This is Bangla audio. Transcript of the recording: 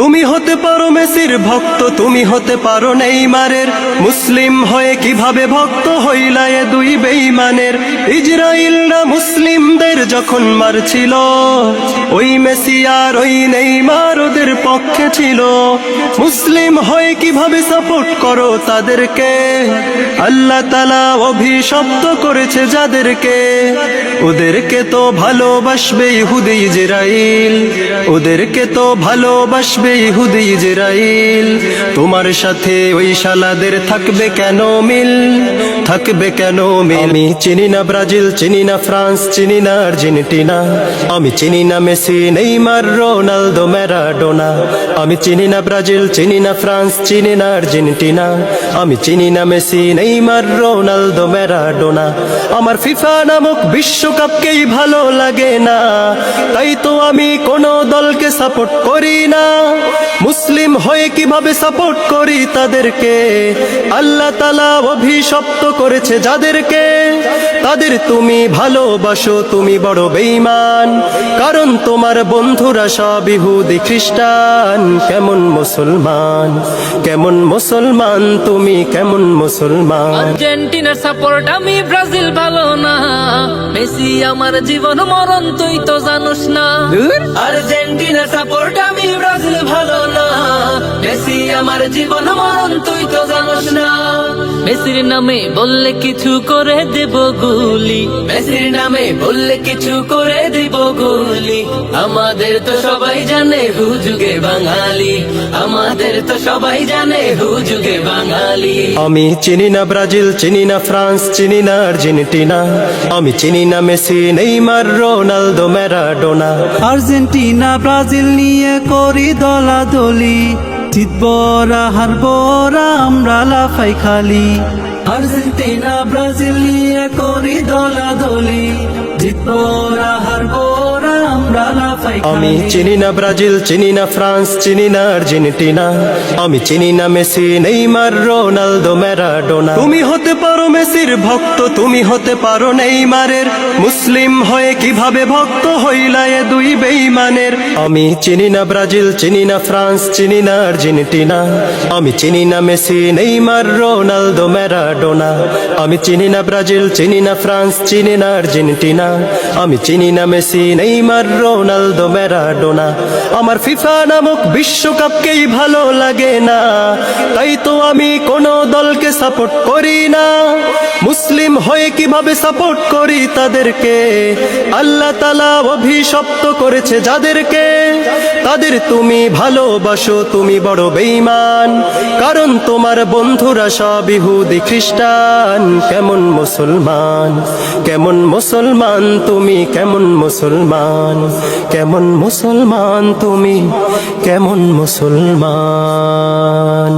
তুমি হতে পারো মেসির ভক্ত, তুমি হতে পারো নেইমারের, মুসলিম হয়ে কিভাবে ভক্ত হইলা এ দুই বেঈমানের। ইজরাইলরা মুসলিমদের যখন মারছিল, ওই মেসি আর ওই নেইমার ওদের পক্ষে ছিল। মুসলিম হয়ে কিভাবে সাপোর্ট করো তাদেরকে? আল্লাহ তাআলা অভিশপ্ত করেছে যাদেরকে, ওদেরকে তো ভালোবাসবে ইহুদি ইজরাইল, ওদেরকে তো ভালোবাসবে ইহুদি ইজরাইল। তোমার সাথে ওই শালাদের থাকবে কেন মিল, থাকবে কেন মিল? আমি চিনি না ব্রাজিল, চিনি না ফ্রান্স, চিনি না আর্জেন্টিনা, আমি চিনি না মেসি, নেইমার, রোনালদো, ম্যারাডোনা। আমি চিনি না ব্রাজিল, চিনি না ফ্রান্স, চিনি না আর্জেন্টিনা, আমি চিনি না মেসি, নেইমার, রোনালদো, ম্যারাডোনা। আমার ফিফা নামক বিশ্বকাপকেই ভালো লাগে না, তাই তো আমি কোনো দলকে সাপোর্ট করি না। মুসলিম হয়ে কিভাবে সাপোর্ট করি তাদেরকে? আল্লাহ তাআলা অভিশপ্ত করেছে যাদেরকে, তাদের তুমি ভালোবাসো, তুমি বড় বেঈমান। কারণ তোমার বন্ধুরা সব ইহুদি খ্রিস্টান। কেমন মুসলমান, কেমন মুসলমান তুমি, কেমন মুসলমান? আর্জেন্টিনার সাপোর্ট আমি, ব্রাজিল ভালো না। মেসি আমার জীবন মরণ, তুই তো জানোস না। আর্জেন্টিনার সাপোর্ট আমি, ব্রাজিল ভালো না। মেসি আমার জীবন মরণ, তুই তো জানোস না। মেসির নামে বললে কিছু করে দেব গুলি, মেসির নামে বললে কিছু করে দেব গুলি। আমাদের তো সবাই জানে হুজুগে বাঙালি, আমাদের তো সবাই জানে হুজুগে বাঙালি। আমি চিনি না ব্রাজিল, চিনি না ফ্রান্স, চিনি না আর্জেন্টিনা, আমি চিনি না Messi, Neymar, Ronaldo, Maradona. Argentina Brazil নিয়ে করি দলাদলি, জিতবরা হারবরা আমরা লাফাই খালি। আর্জেন্টিনা ব্রাজিল নিয়ে করি দলাদলি, জিতবরা হারবরা আমরা লাফাই খালি। আমি চিনি না ব্রাজিল, চিনি না ফ্রান্স, চিনি না আর্জেন্টিনা, আমি চিনি না মেসি, নেইমার, রোনালদো, ম্যারাডোনা। তুমি হতে পারো মেসির ভক্ত, তুমি হতে পারো নেইমারের, মুসলিম হয়ে কিভাবে ভক্ত হইলা এ দুই বেঈমানের। আমি চিনি না ব্রাজিল, চিনি না ফ্রান্স, চিনি না আর্জেন্টিনা, আমি চিনি না মেসি, নেইমার, রোনালদো, ম্যারাডোনা। আমি চিনি না ব্রাজিল, চিনি না ফ্রান্স, চিনি না আর্জেন্টিনা, আমি চিনি না মেসি, নেইমার, রোনালদো, ম্যারাডোনা। আমার ফিফা নামক বিশ্বকাপকেই ভালো লাগে না, তাই তো আমি কোনো দলকে সাপোর্ট করি না। মুসলিম হয়ে কিভাবে সাপোর্ট করি তাদেরকে? আল্লাহ তাআলা অভিশপ্ত করেছে যাদেরকে, তাদের তুমি ভালোবাসো, তুমি বড় বেঈমান। কারণ তোমার বন্ধুরা সব ইহুদি খ্রিস্টান। কেমন মুসলমান, কেমন মুসলমান তুমি, কেমন মুসলমান, কেমন মুসলমান তুমি, কেমন মুসলমান?